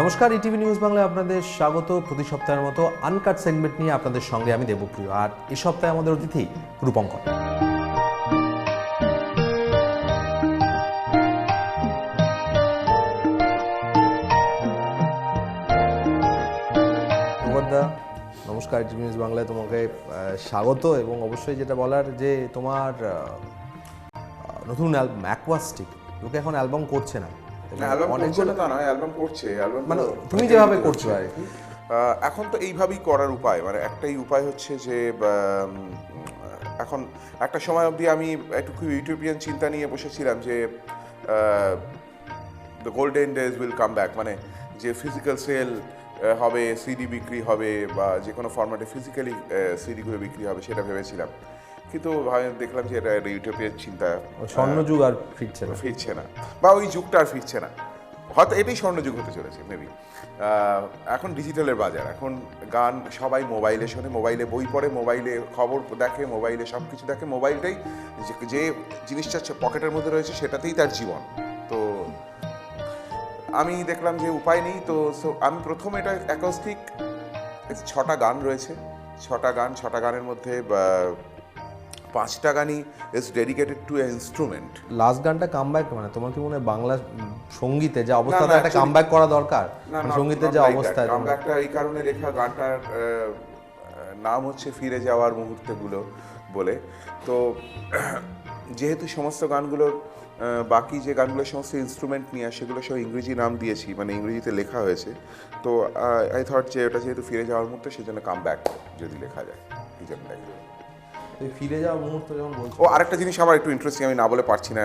নমস্কার, ETV news বাংলায় আপনাদের স্বাগত। প্রতি সপ্তাহের মতো আনকাট সেগমেন্ট নিয়ে আপনাদের সঙ্গে আমি দেবপ্রিয়, আর এই সপ্তাহে আমাদের অতিথি রূপঙ্কর। নমস্কার, ইটিভি নিউজ বাংলায় তোমাকে স্বাগত। এবং অবশ্যই যেটা বলার যে তোমার নতুন অ্যালবাম অ্যাকোয়াস্টিক, লোকে এখন অ্যালবাম করছে না, মানে তুমি যেভাবে করছো আর কি। এখন তো এইভাবেই করার উপায়, মানে একটাই উপায় হচ্ছে যে এখন একটা সময় অবধি আমি একটু খুব ইউটোপিয়ান চিন্তা নিয়ে বসেছিলাম যে the golden days will come back, মানে যে ফিজিক্যাল সেল হবে, সিডি বিক্রি হবে, বা যে কোনো ফরম্যাটে ফিজিক্যালি সিডিগুলো বিক্রি হবে, সেটা ভেবেছিলাম। কিন্তু দেখলাম যে এটা ইউটোপিয়ান চিন্তা, স্বর্ণযুগ আর ফিরছে না, বা ওই যুগটা আর ফিরছে না। হয়তো এটাই স্বর্ণযুগ হতে চলেছে মেবি। এখন ডিজিটালের বাজার, এখন গান সবাই মোবাইলে শোনে, মোবাইলে বই পড়ে, মোবাইলে খবর দেখে, মোবাইলে সব কিছু দেখে। মোবাইলটাই যে জিনিসটা পকেটের মধ্যে রয়েছে সেটাতেই তার জীবন। তো আমি দেখলাম যে উপায় নেই, তো আমি প্রথম এটা অ্যাকোস্টিক 6টা গান রয়েছে, 6টা গানের মধ্যে 5টা গানই is dedicated to a instrument. Last গানটা কামব্যাক, মানে তোমার কি মনে হয় বাংলা সঙ্গীতে যে অবস্থাটা একটা কামব্যাক করা দরকার? সঙ্গীতের যে অবস্থা, কামব্যাকটা এই কারণে লেখা, গানটার নাম হচ্ছে ফিরে যাওয়ার মুহূর্তগুলো বলে। তো যেহেতু সমস্ত গানগুলোর বাকি যে গানগুলোর সমস্ত ইনস্ট্রুমেন্ট নিয়ে সেগুলো সব ইংরেজি নাম দিয়েছি, মানে ইংরেজিতে লেখা হয়েছে। তো আই থট যে ওটা যেহেতু ফিরে যাওয়ার মুহূর্ত, সেজন্য কামব্যাক যদি লেখা যায়, এই জন্য ফিরে যাওয়ার মুহূর্ত যখন বলছো। ও আরেকটা জিনিস আমার একটু ইন্টারেস্টিং, আমি না বলে পারছি না,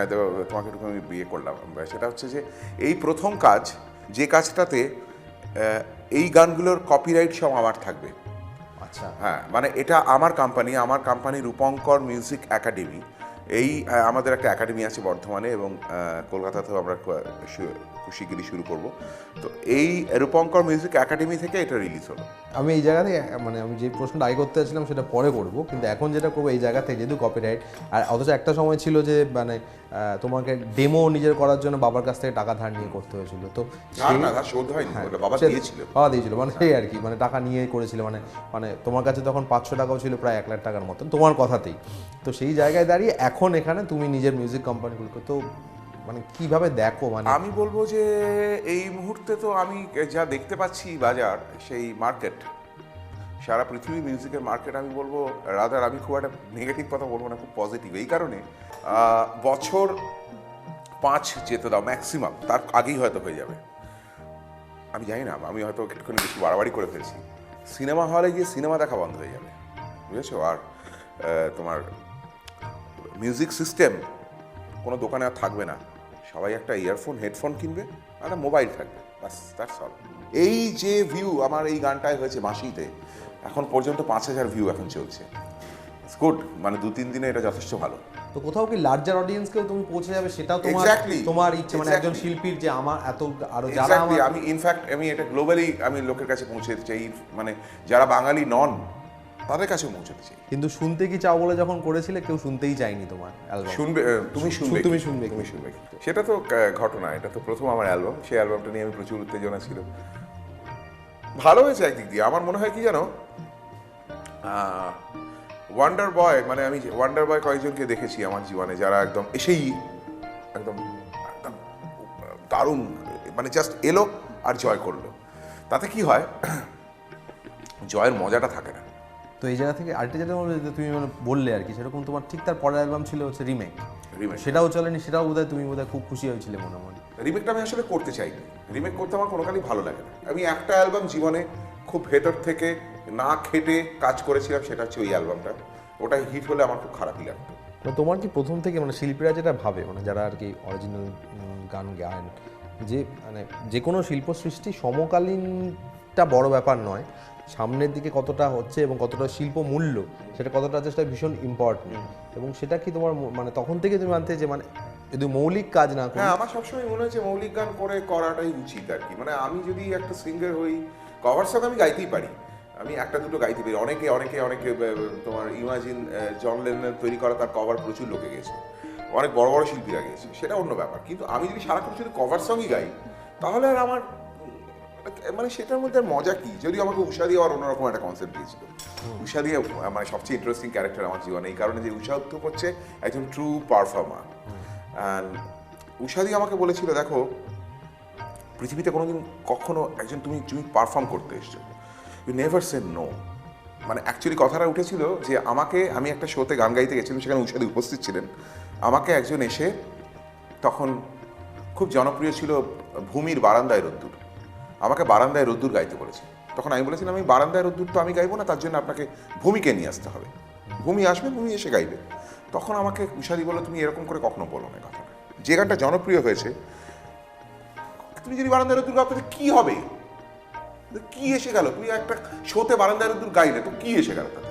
তোমাকে একটু আমি বিয়ে করলাম, সেটা হচ্ছে যে এই প্রথম কাজ, যে কাজটাতে এই গানগুলোর কপিরাইট সব আমার থাকবে। আচ্ছা, হ্যাঁ, মানে এটা আমার কোম্পানি রূপঙ্কর মিউজিক একাডেমি। এই আমাদের একটা একাডেমি আছে বর্ধমানে, এবং কলকাতাতেও আমরা শিগগিরই শুরু করব। তো এই রূপঙ্কর মিউজিক একাডেমি থেকে এটা রিলিজ হলো। আমি এই জায়গা থেকে, মানে আমি যে প্রশ্নটা আগে করতে চাইছিলাম সেটা পরে করব, কিন্তু এখন যেটা করবো এই জায়গা থেকে, যেহেতু কপিরাইট, আর অথচ একটা সময় ছিল যে মানে তোমাকে ডেমো নিজের করার জন্য বাবার কাছ থেকে টাকা ধার নিয়ে করতে হয়েছিল। তো বাবা দিয়েছিল, মানে সেই আর কি, মানে টাকা নিয়ে করেছিল, মানে তোমার কাছে তখন 500 টাকাও ছিল, প্রায় 1 লাখ টাকার মতন তোমার কথাতেই। তো সেই জায়গায় দাঁড়িয়ে এখন এখানে তুমি নিজের মিউজিক কোম্পানিগুলোকে, তো মানে কিভাবে দেখো? মানে আমি বলবো যে এই মুহূর্তে তো আমি যা দেখতে পাচ্ছি বাজার, সেই মার্কেট, সারা পৃথিবীর মিউজিকের মার্কেট, আমি বলবো রাদার, আমি খুব একটা নেগেটিভ কথা বলবো না, খুব পজিটিভ। এই কারণে বছর 5 যেতে দাও ম্যাক্সিমাম, তার আগেই হয়তো হয়ে যাবে। আমি জানি না, আমি হয়তো একটুখানি বেশি বাড়াবাড়ি করে ফেলছি। সিনেমা হলে গিয়ে সিনেমা দেখা বন্ধ হয়ে যাবে, বুঝেছো? আর তোমার মিউজিক সিস্টেম কোনো দোকানে আর থাকবে না। সবাই একটা ইয়ারফোন, হেডফোন কিনবে, আর একটা মোবাইল থাকবে, বাস, দ্যাটস অল। এই যে ভিউ আমার এই গানটায় হয়েছে মাসিতে, এখন পর্যন্ত 5000 ভিউ এখন চলছে। ইটস গুড, মানে 2-3 দিনে এটা যথেষ্ট ভালো। তো কোথাও কি লার্জার অডিয়েন্সকেও তুমি পৌঁছে যাবে, সেটাও তোমার ইচ্ছে, মানে একজন শিল্পীর যে আমার এত আরো যারা আমি ইনফ্যাক্ট আমি এটা গ্লোবালি আমি লোকের কাছে পৌঁছে দিতে চাই, মানে যারা বাঙালি নন তাদের কাছে পৌঁছাতে চাই। কিন্তু শুনতে কি চাও বলে যখন করেছিলে, কেউ শুনতেই চায়নি তোমার অ্যালবাম। তুমি শুনবে, সেটা তো ঘটনা। এটা তো প্রথম আমার অ্যালবাম, সেই অ্যালবামটা নিয়ে আমি প্রচুর উত্তেজনা ছিল। ভালো হয়েছে একদিক দিয়ে। আমার মনে হয় কি জানো, ওয়ান্ডার বয়, মানে আমি ওয়ান্ডার বয় কয়েকজনকে দেখেছি আমার জীবনে, যারা একদম এসেই একদম দারুণ, মানে জাস্ট এলো আর জয় করলো। তাতে কি হয়, জয়ের মজাটা থাকে না। তো এই জায়গা থেকে আরেকটা যেটা তুমি মানে বললে আর কি, সেরকম তোমার ঠিক তার পরের অ্যালবাম ছিল হচ্ছে রিমেক, সেটাও চলেনি, সেটাও তুমি বোধহয় খুব খুশি হয়েছিলে মনে মনে। রিমেকটা আমি আসলে করতে চাইনি, রিমেক করতে আমার কোনোকালই ভালো লাগে না। আমি একটা অ্যালবাম জীবনে খুব ভেতর থেকে না খেটে কাজ করেছিলাম, সেটা হচ্ছে ওই অ্যালবামটা। ওটা হিট হলে আমার খুব খারাপই লাগতো। তোমার কি প্রথম থেকে, মানে শিল্পীরা যেটা ভাবে, মানে যারা আর কি অরিজিনাল গান গান, যে মানে যে কোনো শিল্প সৃষ্টি সমকালীনটা বড় ব্যাপার নয়, সামনের দিকে কতটা হচ্ছে এবং কতটা শিল্প মূল্য, সেটা কতটা আছে, সেটা ভীষণ ইম্পর্টেন্ট। এবং সেটা কি তোমার মানে তখন থেকে তুমি মানতে যে মানে যদি মৌলিক কাজ না করি? হ্যাঁ, আমার সবসময় মনে হচ্ছে মৌলিক গান করাটাই উচিত আর কি। মানে আমি যদি একটা সিঙ্গার হই, কভার সং আমি গাইতেই পারি, আমি একটা দুটো গাইতে পারি। অনেকে তোমার ইমাজিন জন লেননের তৈরি করা তার কভার প্রচুর লোকে গেছে, অনেক বড় বড় শিল্পীরা গেছে, সেটা অন্য ব্যাপার। কিন্তু আমি যদি সারাক্ষণ শুধু কভার সংই গাই, তাহলে আর আমার মানে সেটার মধ্যে আর মজা কি, যদিও আমাকে উষা দিয়ে আবার অন্যরকম একটা কনসেপ্ট দিয়েছিল। উষা দিয়ে মানে সবচেয়ে ইন্টারেস্টিং ক্যারেক্টার আমার জীবনে, এই কারণে যে উষা উত্তপ হচ্ছে একজন ট্রু পারফর্মার। অ্যান্ড উষা দিয়ে আমাকে বলেছিল, দেখো পৃথিবীতে কোনোদিন কখনো একজন তুমি পারফর্ম করতে এসছো, ইউ নেভার সে নো। মানে অ্যাকচুয়ালি কথাটা উঠেছিল যে আমি একটা শোতে গান গাইতে গেছিলাম, সেখানে উষাদি উপস্থিত ছিলেন। আমাকে একজন এসে, তখন খুব জনপ্রিয় ছিল ভূমির বারান্দায় রোদ্দুর, আমাকে বারান্দায় রোদ্দুর গাইতে বলেছে। তখন আমি বলেছিলাম, আমি বারান্দায় রোদ্দুর তো আমি গাইবো না, তার জন্য আপনাকে ভূমিকে নিয়ে আসতে হবে, ভূমি আসবে, ভূমি এসে গাইবে। তখন আমাকে উষাদি বললো, তুমি এরকম করে কখনো বলো না কথা, যে গানটা জনপ্রিয় হয়েছে তুমি যদি বারান্দায় রোদ্দুর গাও তাহলে কি হবে, কি এসে গেল, তুমি একটা শোতে বারান্দায় রোদ্দুর গাইলে তো কি এসে গেল তাতে,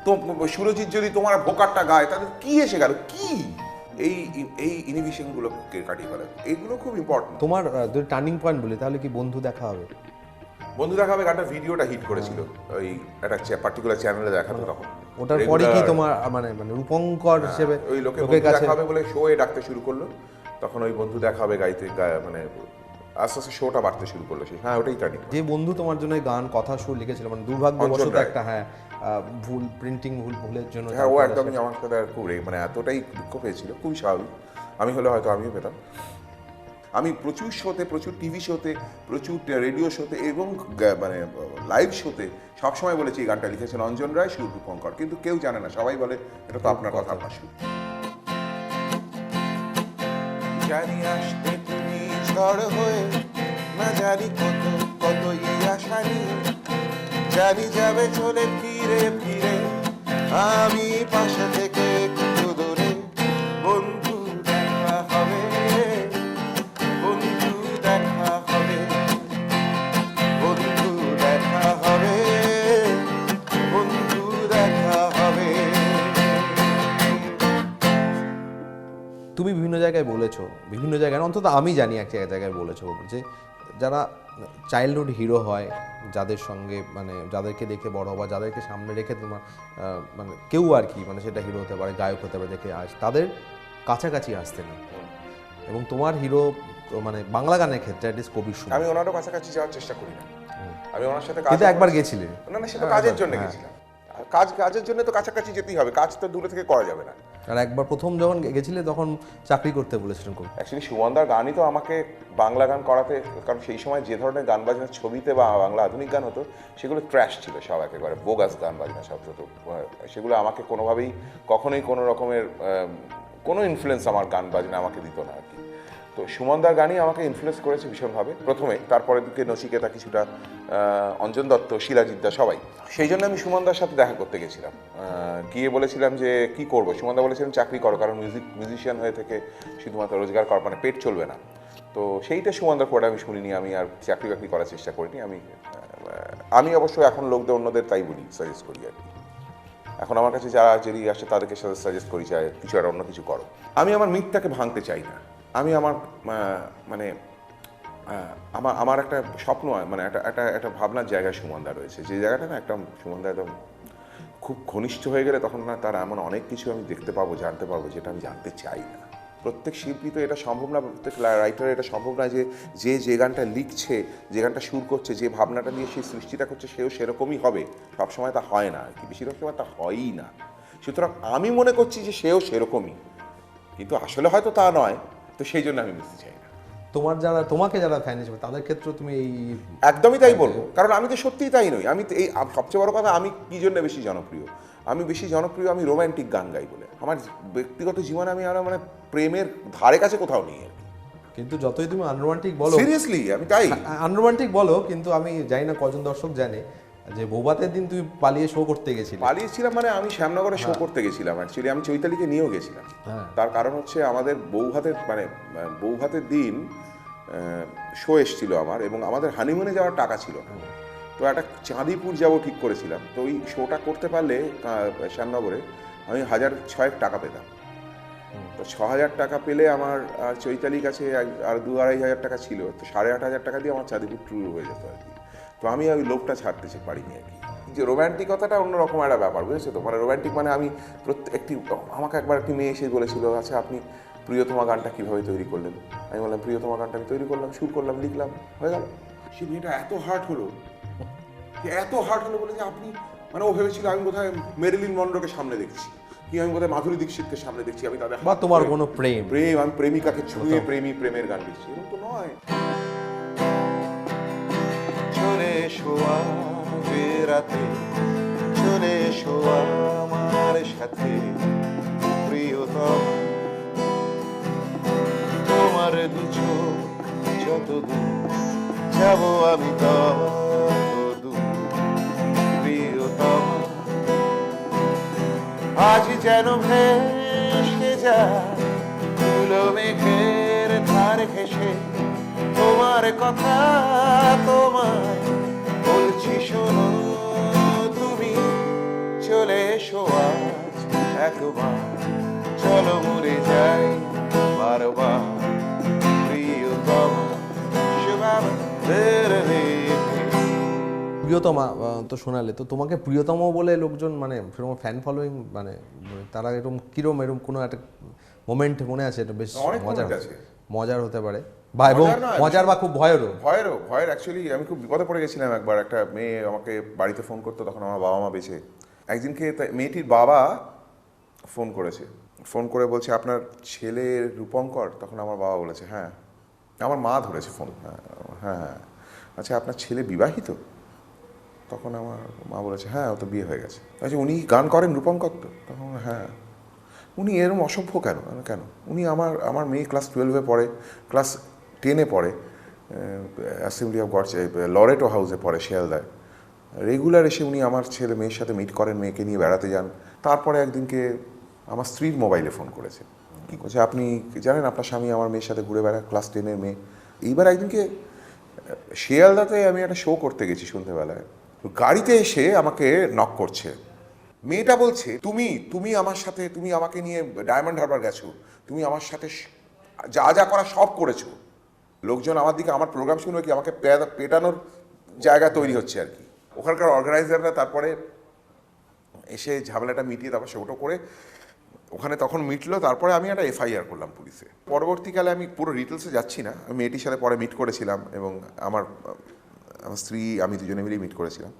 তো সুরজিৎ যদি তোমার ভোকারটা গায় তাহলে কি এসে গেল, কি এই ইনহিবিশনগুলোকে কাটিয়ে ফেলা, এইগুলো খুব ইম্পর্টেন্ট। তোমার যদি টার্নিং পয়েন্ট বলি তাহলে কি বন্ধু দেখা হবে? বন্ধু দেখাবে গানটা ভিডিওটা হিট করেছিল, ওই একটা পার্টিকুলার চ্যানেলে দেখাতো তখন। ওটার পরে কি তোমার মানে মানে রূপঙ্কর হিসেবে ওই লোকে লোকের বন্ধু কাছে দেখাবে বলে শো এ ডাকতে শুরু করলো, তখন ওই বন্ধু দেখাবে মানে আস্তে আস্তে শোটা বাড়তে শুরু করলো। হ্যাঁ, ওটাই টার্নিং। যে বন্ধু তোমার জন্য এই গান কথা সুর লিখেছিল, মানে দুর্ভাগ্যবশত অঞ্জন রায়। একটা ভুল প্রিন্টিং ভুলের জন্য হ্যাঁ, ও তারপরে একদমই আমার সাথে খুব মানে এতটাই দুঃখ পেয়েছিল, খুবই স্বাভাবিক। আমি হলে হয়তো আমিও পেতাম। আমি প্রচুর শোতে, প্রচুর টিভি শোতে, প্রচুর রেডিও শোতে এবং মানে লাইভ শোতে সবসময় বলেছি এই গানটা লিখেছেন অঞ্জন রায়, সুর রূপঙ্কর, কিন্তু কেউ জানে না, সবাই বলে এটা তো আপনার কথা, আপনার সুর। জানি আসবে তুমি ঝড় হয়ে, না জানি কত কত আশা নিয়ে, জানি যাবে চলে ফিরে ফিরে, আমি পাশে থেকে একটু দূরে, বন্ধু দেখা হবে, বন্ধু দেখা হবে, বন্ধু দেখা হবে, বন্ধু দেখা হবে। তুমি বিভিন্ন জায়গায় বলেছো, বিভিন্ন জায়গায় অন্তত আমি জানি এক জায়গায় বলেছো যে যারা চাইল্ডহুড হিরো হয়, যাদের সঙ্গে মানে যাদেরকে দেখে বড় হওয়া, যাদেরকে সামনে রেখে তোমার মানে কেউ আর কি, মানে সেটা হিরো হতে পারে, গায়ক হতে পারে, দেখে তাদের কাছাকাছি আসতে না। এবং তোমার হিরো মানে বাংলা গানের ক্ষেত্রে অ্যাটলিস্ট কবির সুর। আমি ওনারও কাছাকাছি যাওয়ার চেষ্টা করি না, আমি ওনার সাথে কিন্তু একবার গেছিলে। না না, সেটা কাজের জন্য গেছিলাম। কাজের জন্য তো কাছাকাছি যেতেই হবে, কাজ তো দূরে থেকে করা যাবে না। আর একবার প্রথম যখন গেছিলে তখন চাকরি করতে বলেছিলেন কবি। অ্যাকচুয়ালি সুমনদার গানই তো আমাকে বাংলা গান করাতে, কারণ সেই সময় যে ধরনের গান বাজনা ছবিতে বা বাংলা আধুনিক গান হতো সেগুলো ট্র্যাশ ছিল, সব একেবারে বোগাস গান বাজনা সব হতো। সেগুলো আমাকে কোনোভাবেই কখনোই কোনো রকমের কোনো ইনফ্লুয়েন্স আমার গান বাজনা আমাকে দিত না আর কি। তো সুমনদার গানই আমাকে ইনফ্লুয়েন্স করেছে ভীষণভাবে প্রথমে, তারপরের দিকে নচিকেতা কিছুটা, অঞ্জন দত্ত, শিলাজিৎদা সবাই। সেই জন্য আমি সুমনদার সাথে দেখা করতে গেছিলাম, গিয়ে বলেছিলাম যে কি করবো। সুমনদা বলেছিলেন চাকরি করো, কারণ মিউজিশিয়ান হয়ে থেকে শুধুমাত্র রোজগার করা মানে পেট চলবে না। তো সেইটা সুমনদার পরে আমি শুনিনি, আমি আর চাকরি বাকরি করার চেষ্টা করিনি। আমি অবশ্য এখন লোকদের অন্যদের তাই বলি, সাজেস্ট করি আর কি। এখন আমার কাছে যারা যদি আসে তাদেরকে সাজেস্ট করি চাই কিছু একটা অন্য কিছু করো। আমি আমার মিথটাকে ভাঙতে চাই না। আমি আমার মানে আমার একটা স্বপ্ন, মানে একটা ভাবনার জায়গায় সুমনদা রয়েছে, যে জায়গাটা না একদম সুমনদা একদম খুব ঘনিষ্ঠ হয়ে গেলে তখন না তার এমন অনেক কিছু আমি দেখতে পাবো, জানতে পারবো যেটা আমি জানতে চাই না। প্রত্যেক শিল্পী তো এটা সম্ভব না, প্রত্যেক রাইটার এটা সম্ভব না যে গানটা লিখছে, যে গানটা সুর করছে, যে ভাবনাটা নিয়ে সেই সৃষ্টিটা করছে সেও সেরকমই হবে, সবসময় তা হয় না আর কি, বেশিরভাগ সময় তা হয়ই না। সুতরাং আমি মনে করছি যে সেও সেরকমই, কিন্তু আসলে হয়তো তা নয়, তো সেই জন্য আমি বুঝতে চাই না। তোমাকে যারা ফ্যান হিসেবে তাদের ক্ষেত্রে তুমি এই একদমই তাই বলবো, কারণ আমি তো সত্যিই তাই নই। আমি এই সবচেয়ে বড় কথা, আমি কি জন্য বেশি জনপ্রিয়, আমি রোম্যান্টিক গান গাই বলে। আমার ব্যক্তিগত জীবনে আমি আর মানে প্রেমের ধারে কাছে কোথাও নেই আর কি। কিন্তু যতই তুমি আনরোমান্টিক বলো, সিরিয়াসলি আমি তাই আনরোমান্টিক বলো, কিন্তু আমি জানি না কজন দর্শক জানে যে বৌভাতের দিন তুমি পালিয়ে শো করতে গেছিলে। পালিয়েছিলাম মানে আমি শ্যামনগরে শো করতে গেছিলাম, অ্যাকচুয়ালি আমি চৈতালিকে নিয়েও গেছিলাম। তার কারণ হচ্ছে আমাদের বৌভাতের দিন শো এসেছিল আমার, এবং আমাদের হানিমুনে যাওয়ার টাকা ছিল না। তো একটা চাঁদিপুর যাবো ঠিক করেছিলাম। তো ওই শোটা করতে পারলে শ্যামনগরে আমি 1,600 টাকা পেতাম। তো 6,000 টাকা পেলে আমার চৈতালির কাছে আর 2-2,500 টাকা ছিল, তো 8,500 টাকা দিয়ে আমার চাঁদিপুর ট্যুর হয়ে যেত আর কি। তো আমি ওই লোভটা ছাড়তে পারিনি আর কি। যে রোম্যান্টিকতাটা অন্যরকম একটা ব্যাপার, বুঝেছো তো? মানে রোম্যান্টিক মানে আমি আমাকে একবার একটি মেয়ে এসে বলেছিল, আচ্ছা আপনি প্রিয়তমা গানটা কীভাবে তৈরি করলেন? আমি বললাম প্রিয়তমা গানটা আমি তৈরি করলাম, সুর করলাম, লিখলাম, হয়ে গেল। সে মেয়েটা এত হার্ট হলো বলে যে আপনি মানে ও ভেবেছিল আমি বোধহয় মেরিলিন মনরোকে সামনে দেখছি, কি আমি বোধহয় মাধুরী দীক্ষিতকে সামনে দেখছি, আমি তাদের বা তোমার কোনো প্রেম আমি প্রেমিকাকে ছুঁয়ে প্রেমের গান লিখছি, এরকম তো নয়। চলে এসো আজ রাতে, চলে এসো আমার সাথে প্রিয়তম, তোমার দু চোখ যত দূর যাব আমি তত দূর প্রিয়তম। আজ যেন ভেসে যায় ধুলো মেঘের ধারে ঘেসে, তোমার কথা তোমায় বলছি শোনো তুমি, চলে এসো আজ একবার, চলো মরে যাই বারবার প্রিয়তম শুভম প্রিয়তমা তো শোনালে, তো তোমাকে প্রিয়তম বলে লোকজন মানে সেরকম ফ্যান ফলোয়িং মানে তারা এরকম কিরম এরকম কোনো একটা মোমেন্ট মনে আছে? এটা বেশ অনেক মজার moment আছে। মজার হতে পারে বা এবং মজার নয়, মজার বা খুব ভয়েরও। ভয়ের অ্যাকচুয়ালি আমি খুব বিপদে পড়ে গেছিলাম একবার। একটা মেয়ে আমাকে বাড়িতে ফোন করতো, তখন আমার বাবা মা বেঁচে। একদিনকে মেয়েটির বাবা ফোন করেছে, ফোন করে বলছে আপনার ছেলে রূপঙ্কর? তখন আমার বাবা বলেছে হ্যাঁ। আমার মা ধরেছে ফোন, হ্যাঁ হ্যাঁ। আচ্ছা আপনার ছেলে বিবাহিত? তখন আমার মা বলেছে হ্যাঁ ও তো বিয়ে হয়ে গেছে। আচ্ছা উনি গান করেন রূপঙ্কর তো? তখন হ্যাঁ। উনি এরকম অসভ্য কেন? কেন উনি আমার মেয়ে ক্লাস 12-এ পড়ে, ক্লাস 10-এ পড়ে, অ্যাসেম্বলি অফ গড লরেটো হাউসে পড়ে শিয়ালদায়। রেগুলার এসে উনি আমার ছেলে মেয়ের সাথে মিট করেন, মেয়েকে নিয়ে বেড়াতে যান। তারপরে একদিনকে আমার স্ত্রীর মোবাইলে ফোন করেছে, কী করছে আপনি জানেন আপনার স্বামী আমার মেয়ের সাথে ঘুরে বেড়ায়, ক্লাস 10-এর মেয়ে। এইবার একদিনকে শিয়ালদাতে আমি একটা শো করতে গেছি সন্ধ্যেবেলায়, গাড়িতে এসে আমাকে নক করছে। মেয়েটা বলছে তুমি আমার সাথে, তুমি আমাকে নিয়ে ডায়মন্ড হারবার গেছো, তুমি আমার সাথে যা যা করা সব করেছো। লোকজন আমার দিকে, আমার প্রোগ্রাম শুনে কি আমাকে পেটানোর জায়গা তৈরি হচ্ছে আর কি। ওখানকার অর্গানাইজাররা তারপরে এসে ঝামেলাটা মিটিয়ে তারপর শোটা করে ওখানে তখন মিটলো। তারপরে আমি একটা এফআইআর করলাম পুলিশে। পরবর্তীকালে আমি পুরো ডিটেলসে যাচ্ছি না, আমি মেয়েটির সাথে পরে মিট করেছিলাম এবং আমার স্ত্রী আমি দুজনে মিলেই মিট করেছিলাম।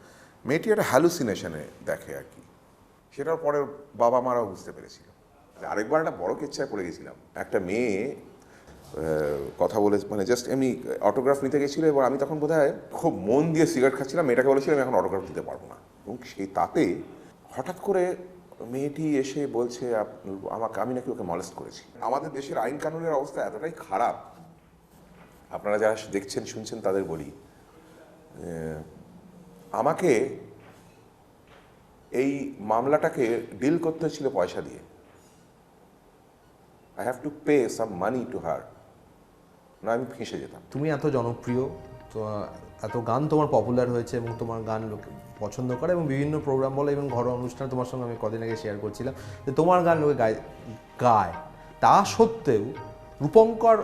মেয়েটি একটা হ্যালুসিনেশনে দেখে আর কি, সেটার পরে বাবা মারাও বুঝতে পেরেছিল। আরেকবার একটা বড় কেচ্ছায় পড়ে গেছিলাম। একটা মেয়ে কথা বলে মানে জাস্ট এমনি অটোগ্রাফ নিতে গেছিলো, এবং আমি তখন বোধহয় খুব মন দিয়ে সিগারেট খাচ্ছিলাম। মেয়েটাকে বলেছিলাম আমি এখন অটোগ্রাফ দিতে পারবো না, এবং সেই তাতে হঠাৎ করে মেয়েটি এসে বলছে আমি নাকি ওকে মলেস্ট করেছি। আমাদের দেশের আইন কানুনের অবস্থা এতটাই খারাপ, আপনারা যারা দেখছেন শুনছেন তাদের বলি, আমাকে এই মামলাটাকে ডিল করতে হচ্ছিল পয়সা দিয়ে। I have to pay some money to her, না আমি ফেঁসে যেতাম। তুমি এত জনপ্রিয়, তো এত গান তোমার পপুলার হয়েছে এবং তোমার গান লোকে পছন্দ করে, এবং বিভিন্ন প্রোগ্রাম বলে এবং ঘরোয়া অনুষ্ঠান তোমার সঙ্গে আমি কদিন আগে শেয়ার করছিলাম যে তোমার গান লোকে গায়। তা সত্ত্বেও রূপঙ্কর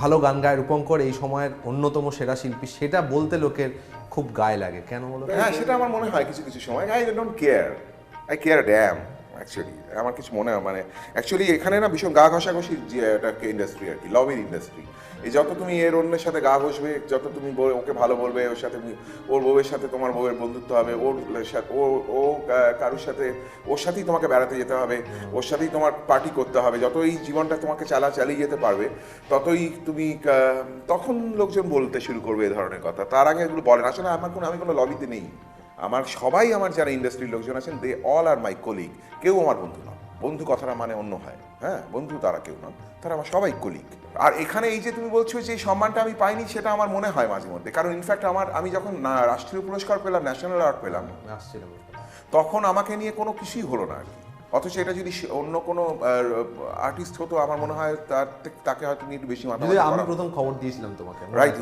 ভালো গান গায়, রূপঙ্কর এই সময়ের অন্যতম সেরা শিল্পী, সেটা বলতে লোকের খুব গায়ে লাগে কেন বলো? হ্যাঁ সেটা আমার মনে হয় কিছু কিছু সময় I don't care, I care damn actually. আমার কিছু মনে হয় মানে অ্যাকচুয়ালি এখানে না ভীষণ গা ঘষাঘষির যে একটা ইন্ডাস্ট্রি আর কি, লবির ইন্ডাস্ট্রি। এই যত তুমি এর অন্যের সাথে গা ঘষবে, যত তুমি ওকে ভালো বলবে, ওর সাথে ওর বউয়ের সাথে তোমার বউয়ের বন্ধুত্ব হবে, ওর সাথে ও কারোর সাথে ওর সাথেই তোমাকে বেড়াতে যেতে হবে, ওর সাথেই তোমার পার্টি করতে হবে, যত এই জীবনটা তোমাকে চালিয়ে যেতে পারবে ততই তুমি তখন লোকজন বলতে শুরু করবে এ ধরনের কথা। তার আগে এগুলো বলেন। আসলে আমি কোনো লবিতে নেই। আমার সবাই আমার যারা ইন্ডাস্ট্রির লোকজন আছেন they all R my colleague. কেউ আমার বন্ধু নয়, বন্ধু কথাটা মানে অন্য হয়, হ্যাঁ বন্ধু তারা কেউ নয়, তারা আমার সবাই কলিগ। আর এখানে এই যে তুমি বলছো যে এই সম্মানটা আমি পাইনি, সেটা আমার মনে হয় মাঝে মধ্যে। কারণ ইনফ্যাক্ট আমি যখন রাষ্ট্রীয় পুরস্কার পেলাম, ন্যাশনাল অ্যাওয়ার্ড পেলাম, আসছিলাম তখন আমাকে নিয়ে কোনো কিছুই হলো না আর কি। অথচ এটা যদি অন্য কোনো আর্টিস্ট হতো আমার মনে হয় তাকে হয়তো একটু বেশি মাথা যদি আমি প্রথম খবর দিয়েছিলাম তোমাকে, রাইট?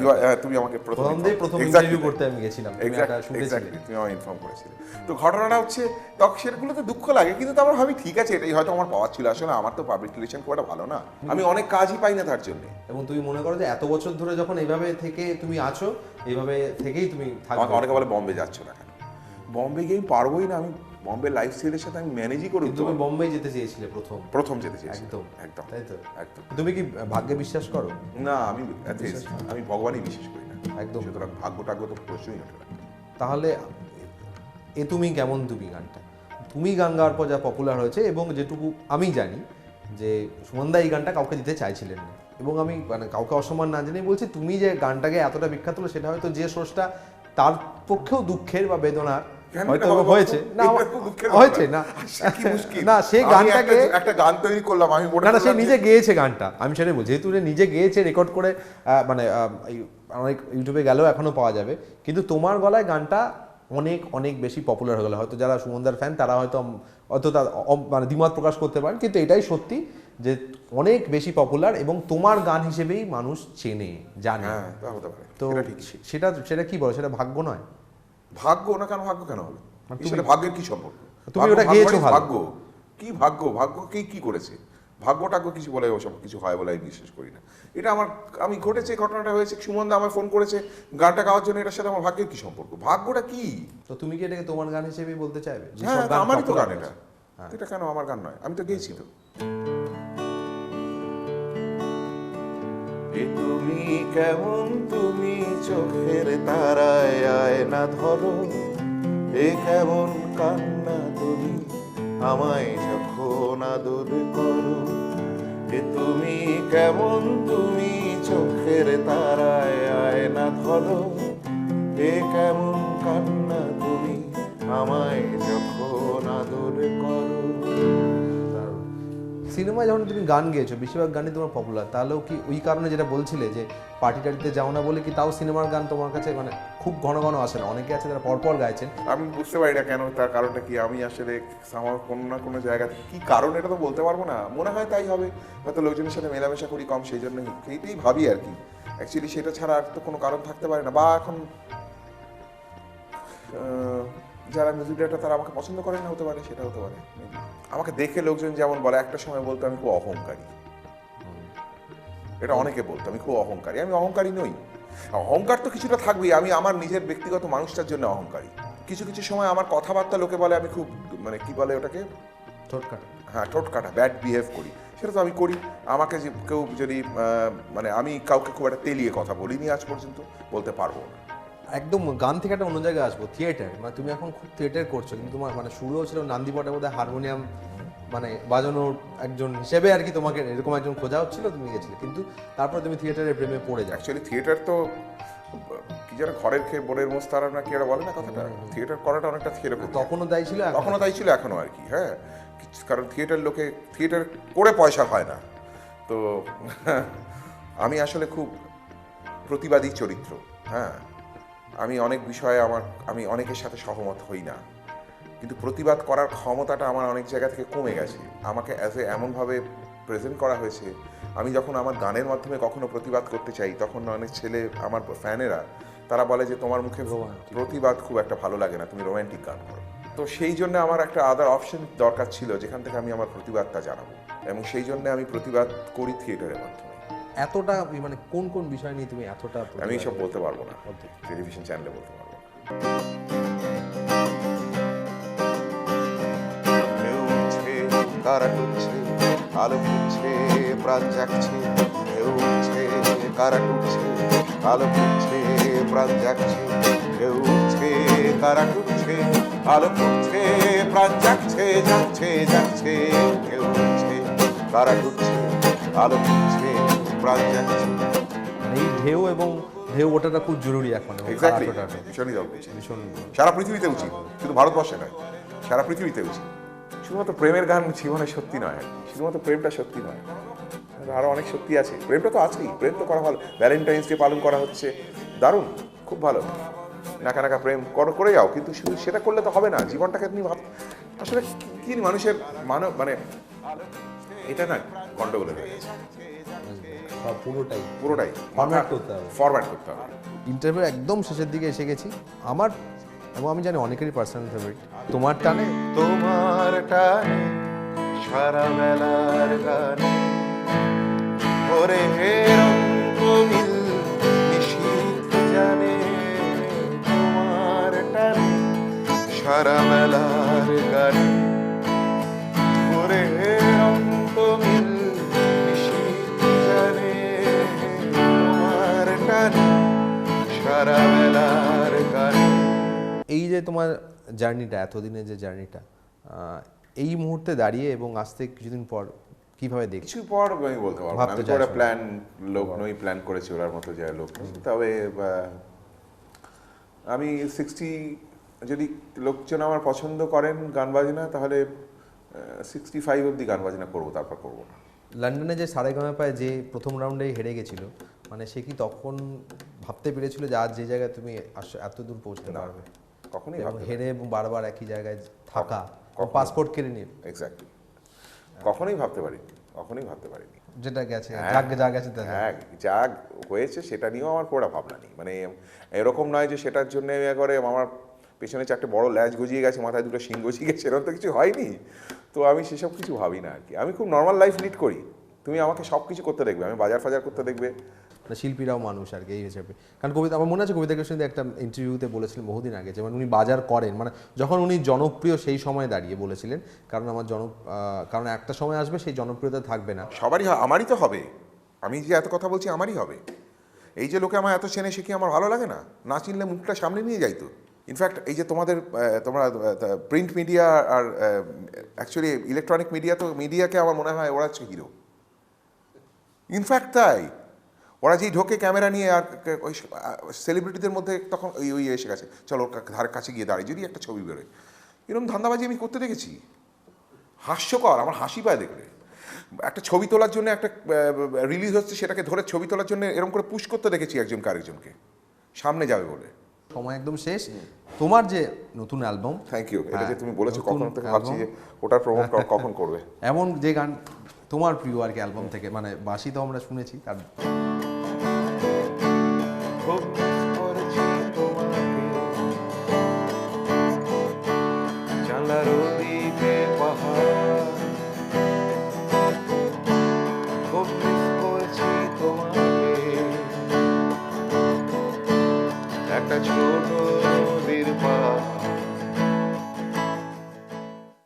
তুমি আমাকে প্রথম ইন্টারভিউ করতে আমি গেছিলাম, তুমি একটা শুটে ছিলে, তুমি আমাকে ইনফর্ম করেছিলে। তো ঘটনাটা হচ্ছে তখন সেগুলোতে দুঃখ লাগে, কিন্তু তারপর ভাবি ঠিক আছে এটাই হয়তো আমার পাওয়ার ছিল। আসলে আমার তো পাবলিক রিলেশন খুব একটা ভালো না, আমি অনেক কাজই পাই না তার জন্য। এবং তুমি মনে করো যে এত বছর ধরে যখন এইভাবে থেকে তুমি আছো, এইভাবে থেকেই তুমি থাকবে। আমাকে অনেকে বলে বম্বে যাচ্ছ না কেন? বম্বে গিয়ে আমি পারবোই না, আমি বম্বে লাইফস্টাইলের সাথে আমি ম্যানেজই করি। তুমি বম্বে যেতে চেয়েছিলে প্রথম যেতে চেয়েছি একদম একদম, তাই তো? একদম। তুমি কি ভাগ্যে বিশ্বাস করো? না আমি ভগবানই বিশ্বাস করি না। একদম। সুতরাং ভাগ্য টাগ্য তো প্রশ্নই ওঠে না। তাহলে এ তুমি কেমন তুমি গানটা, তুমি গান গাওয়ার পর যা পপুলার হয়েছে, এবং যেটুকু আমি জানি যে সুমনদা এই গানটা কাউকে দিতে চাইছিলেন না, এবং আমি মানে কাউকে অসম্মান না জানিয়ে বলছি, তুমি যে গানটাকে এতটা বিখ্যাত হলো সেটা হয়তো যে সোর্সটা তার পক্ষেও দুঃখের বা বেদনার কেন হয়তো এটা হবে হয়েছে বলতো? না, এটা খুব দুঃখের হয়েছে ব্যাপার। না, কি মুশকিল। না সেই আমি গানটাকে একটা গান তৈরি করলাম, আমি মনে না না সে করলাম যে- নিজে গেয়েছে গানটা, আমি সেটাই বলছি, যেহেতু সে নিজে গেয়েছে, রেকর্ড করে মানে অনেক ইউটিউবে গেলেও এখনো পাওয়া যাবে, কিন্তু তোমার গলায় গানটা অনেক অনেক বেশি পপুলার হয়ে গেল। হয়তো যারা সুমনদার ফ্যান তারা হয়তো মানে দ্বিমত প্রকাশ করতে পারেন, কিন্তু এটাই সত্যি যে অনেক বেশি পপুলার, এবং তোমার গান হিসেবেই মানুষ চেনে, জানে। হ্যাঁ, তা হতে পারে। তো এটা ঠিক। সেটা সেটা কি বলো, সেটা ভাগ্য নয়? ভাগ্য না, কেন ভাগ্য কেন হবে? মানে এর সাথে ভাগ্যের কি সম্পর্ক? তুমি ভাগ্য- ওটা ভাগ্য গেয়েছো মানে ভালো। ভাগ্য কি, ভাগ্য কি কি করেছে? ভাগ্য টাগ্য কিছু বলে ওসব কিছু হয় বলে আমি বিশ্বাস করি না। এটা আমি ঘটেছে, ঘটনাটা হয়েছে, সুমনদা আমার ফোন করেছে গানটা গাওয়ার জন্য, এটার সাথে আমার ভাগ্যের কি সম্পর্ক? ভাগ্যটা কি? তো তুমি কি এটাকে তোমার গান হিসেবেই বলতে চাইবে? যে হ্যাঁ, সব গান আমারই তো popular গান এটা। হয়েছে। হ্যাঁ। এটা কেন আমার গান নয়? আমি তো গেয়েছি তো। এ তুমি কেমন, তুমি চোখের তারায় আয়না ধরো, এ কেমন কান্না তুমি আমায় যখন আদর করো। এ তুমি কেমন, তুমি চোখের তারায় আয়না ধরো, এ কেমন কান্না তুমি আমায় যখন আদর করো। সিনেমায় যখন তুমি গান গেয়েছো, বেশিরভাগ গানই তোমার পপুলার, তাহলেও কি ওই কারণে যেটা বলছিলে যে পার্টি টার্টিতে যাও না বলে কি তাও সিনেমার গান তোমার কাছে মানে খুব ঘন ঘন আসে না? অনেকে আছে যারা পরপর গাইছেন। আমি বুঝতে পারি না কেন, তার কারণটা কি। আমি আসলে আমার কোনো না কোনো জায়গা থেকে কি কারণ এটা তো বলতে পারবো না, মনে হয় তাই হবে। হয়তো লোকজনের সাথে মেলামেশা করি কম, সেই জন্যই সেইটাই ভাবি আর কি। অ্যাকচুয়ালি সেটা ছাড়া আর তো কোনো কারণ থাকতে পারে না। বা এখন যারা মিউজিক ডাইরেক্টর তারা আমাকে পছন্দ করে না, হতে পারে, সেটা হতে পারে। আমাকে দেখে লোকজন যেমন বলে, একটা সময় বলতো আমি খুব অহংকারী, এটা অনেকে বলতো আমি খুব অহংকারী। আমি অহংকারী নই। অহংকার তো কিছুটা থাকবেই। আমি আমার নিজের ব্যক্তিগত মানুষটার জন্য অহংকারী। কিছু কিছু সময় আমার কথাবার্তা লোকে বলে আমি খুব মানে কি বলে ওটাকে, ছোটখাটো। হ্যাঁ, ঠোঁটকাটা, ব্যাড বিহেভ করি। সেটা তো আমি করি। আমাকে যে কেউ যদি মানে আমি কাউকে খুব একটা তেলিয়ে কথা বলিনি আজ পর্যন্ত, বলতে পারবো না। একদম গান থেকে একটা অন্য জায়গায় আসবো, থিয়েটার। মানে তুমি এখন খুব থিয়েটার করছো, কিন্তু তোমার মানে শুরুও ছিল নান্দিপটে বোধহয় হারমোনিয়াম মানে বাজানোর একজন হিসেবে আর কি, তোমাকে এরকম একজন খোঁজা হচ্ছিল, তুমি গেছিলে, কিন্তু তারপরে তুমি থিয়েটারের প্রেমে পড়ে যাও। অ্যাকচুয়ালি থিয়েটার তো কি যেন ঘরের খেয়ে বোনের মোস্তারা না কি একটা বলে না কথাটা, থিয়েটার করাটা অনেকটা থিয়েটার। তখনও তাই ছিল, তখনও তাই ছিল, এখনও আর কি। হ্যাঁ, কারণ থিয়েটার করে পয়সা হয় না তো। আমি আসলে খুব প্রতিবাদী চরিত্র। হ্যাঁ, আমি অনেক বিষয়ে আমি অনেকের সাথে সহমত হই না, কিন্তু প্রতিবাদ করার ক্ষমতাটা আমার অনেক জায়গা থেকে কমে গেছে। আমাকে এমনভাবে প্রেজেন্ট করা হয়েছে, আমি যখন আমার গানের মাধ্যমে কখনো প্রতিবাদ করতে চাই, তখন অনেক ছেলে আমার ফ্যানেরা তারা বলে যে তোমার মুখে প্রতিবাদ খুব একটা ভালো লাগে না, তুমি রোম্যান্টিক গান করো। তো সেই জন্য আমার একটা আদার অপশন দরকার ছিল যেখান থেকে আমি আমার প্রতিবাদটা জানাবো, এবং সেই জন্য আমি প্রতিবাদ করি থিয়েটারের মাধ্যমে। এতটা মানে কোন কোন বিষয় নিয়ে তুমি এতটা আমি এসব বলতে পারবো না, টেলিভিশন চ্যানেলে বলতে পারবো না। ঢেউ উঠছে, কারা টুটছে, আলো ফুটছে, প্রাণ জাগছে। ঢেউ উঠছে, কারা টুটছে, আলো ফুটছে, প্রাণ জাগছে। ঢেউ উঠছে, কারা টুটছে, আলো ফুটছে, প্রাণ জাগছে, জাগছে, জাগছে। ঢেউ উঠছে, কারা টুটছে, আলো ফুটছে, প্রাণ জাগছে। মানে এই ঢেউ এবং ঢেউ ওঠাটা খুব জরুরি এখন, এবং এক্স্যাক্টলি, খারাপ ওঠাটা ভীষণই দরকার। ভীষণ। সারা পৃথিবীতে উচিত, শুধু ভারতবর্ষে নয়, সারা পৃথিবীতে উচিত। শুধুমাত্র প্রেমের গান জীবনে সত্যি নয়, শুধুমাত্র প্রেমটা সত্যি নয়, আরও অনেক সত্যি আছে। প্রেমটা তো আছেই, প্রেম তো করা ভালো। ভ্যালেন্টাইন্স ডে পালন করা হচ্ছে, দারুণ, খুব ভালো। নাকা নাকা প্রেম করে যাও, কিন্তু শুধু সেটা করলে তো হবে না। জীবনটাকে তুমি আসলে কি মানুষের মানে এটা না গন্ডগোলে হয়ে গেছে পুরোটাই ফরম্যাট করতে হবে। ফরম্যাট করতে হবে। ইন্টারভিউ একদম শেষের দিকে এসে গেছি। আমার এবং আমি জানি অনেকেরই পার্সোনাল ফেভারিট, তোমার টানে। তোমার টানে সারা বেলার গানে ওরে রঙ্গমিল নিশীথ জানে। তোমার টানে সারা বেলার গানে ওরে রঙ্গমিল নিশীথ জানে। তোমার টানে তোমার জার্নিটা, এতদিনের যে জার্নিটা, এই মুহূর্তে দাঁড়িয়ে এবং আজ থেকে কিছুদিন পর কিভাবে দেখছো? কিছু পর আমি বলতে পারবো না। ভাবতে আমি তো চাইছো ওরা না। প্ল্যান লোক নই, প্ল্যান করেছি ওরার মতো যায় লোক নই। তবে আমি 60 যদি লোকজন আমার পছন্দ করেন গান বাজনা, তাহলে 65 অবধি গান বাজনা করবো, তারপর করবো না। লন্ডনে যে সারেগামাপায় যে প্রথম রাউন্ডেই হেরে গেছিল, মানে সে কি তখন ভাবতে পেরেছিল যে আজ যে জায়গায় তুমি এত দূর পৌঁছতে পারবে? কখনোই এবং ভাবতে হেরে এবং বারবার একই জায়গায় থাকা, কখনো- পাসপোর্ট কেড়ে নিয়ে, এক্স্যাক্টলি, কখনোই ভাবতে পারিনি, কখনোই ভাবতে পারিনি। যেটা গেছে হ্যাঁ। যা গেছে তা যা। হ্যাঁ, যা হয়েছে সেটা নিয়েও আমার পুরো ভাবনা নেই। মানে এরকম নয় যে সেটার জন্য করে আমার পেছনে 4টে বড় ল্যাজ গজিয়ে গেছে, মাথায় 2টো শিং গজিয়ে গেছে, এরকম তো কিছু হয়নি। তো আমি সেসব কিছু ভাবি না আর কি। আমি খুব নর্মাল লাইফ লিড করি। তুমি আমাকে সব কিছু করতে দেখবে, আমি বাজার ফাজার করতে দেখবে। মানে শিল্পীরাও মানুষ আর কি এই হিসেবে। কারণ কবিতা, আমার মনে আছে কবিতা কৃষ্ণদী একটা ইন্টারভিউতে বলেছিলেন বহুদিন আগে, যেমন উনি বাজার করেন, মানে যখন উনি জনপ্রিয় সেই সময় দাঁড়িয়ে বলেছিলেন, কারণ কারণ একটা সময় আসবে সেই জনপ্রিয়তা থাকবে না। সবারই আমারই তো হবে। আমি যে এত কথা বলছি আমারই হবে। এই যে লোকে আমার এত চেনে, সে কি আমার ভালো লাগে না? না চিনলে মুখটা সামনে নিয়ে যাই তো। ইনফ্যাক্ট এই যে তোমরা প্রিন্ট মিডিয়া আর অ্যাকচুয়ালি ইলেকট্রনিক মিডিয়া, তো মিডিয়াকে আমার মনে হয় ওরা হচ্ছে হিরো। ইনফ্যাক্ট তাই, ওরা যেই ঢোকে ক্যামেরা নিয়ে, আর ওই সেলিব্রিটিদের মধ্যে তখন ওই এসে গেছে, চলো ওর ধার কাছে গিয়ে দাঁড়িয়ে যদি একটা ছবি বেরোয়। এরকম ধান্দাবাজি আমি করতে দেখেছি, হাস্যকর, আমার হাসি পায় দেখলে। একটা ছবি তোলার জন্য, একটা রিলিজ হচ্ছে, সেটাকে ধরে ছবি তোলার জন্য এরকম করে পুশ করতে দেখেছি একজনকে আরেকজনকে, সামনে যাবে বলে। সময় একদম শেষ। তোমার যে নতুন অ্যালবাম, থ্যাংক ইউ। এটা যে তুমি বলেছো, নতুন কখন থেকে ভাবছি যে ওটার প্রমোট কখন করবে। এমন যে গান তোমার প্রিয় আর কি অ্যালবাম থেকে, মানে বাঁশি তো আমরা শুনেছি, তার খুব মিস করেছি তোমাকে, জানলার ওদিকে পাহাড়। খুব মিস করেছি তোমাকে, একটা ছোট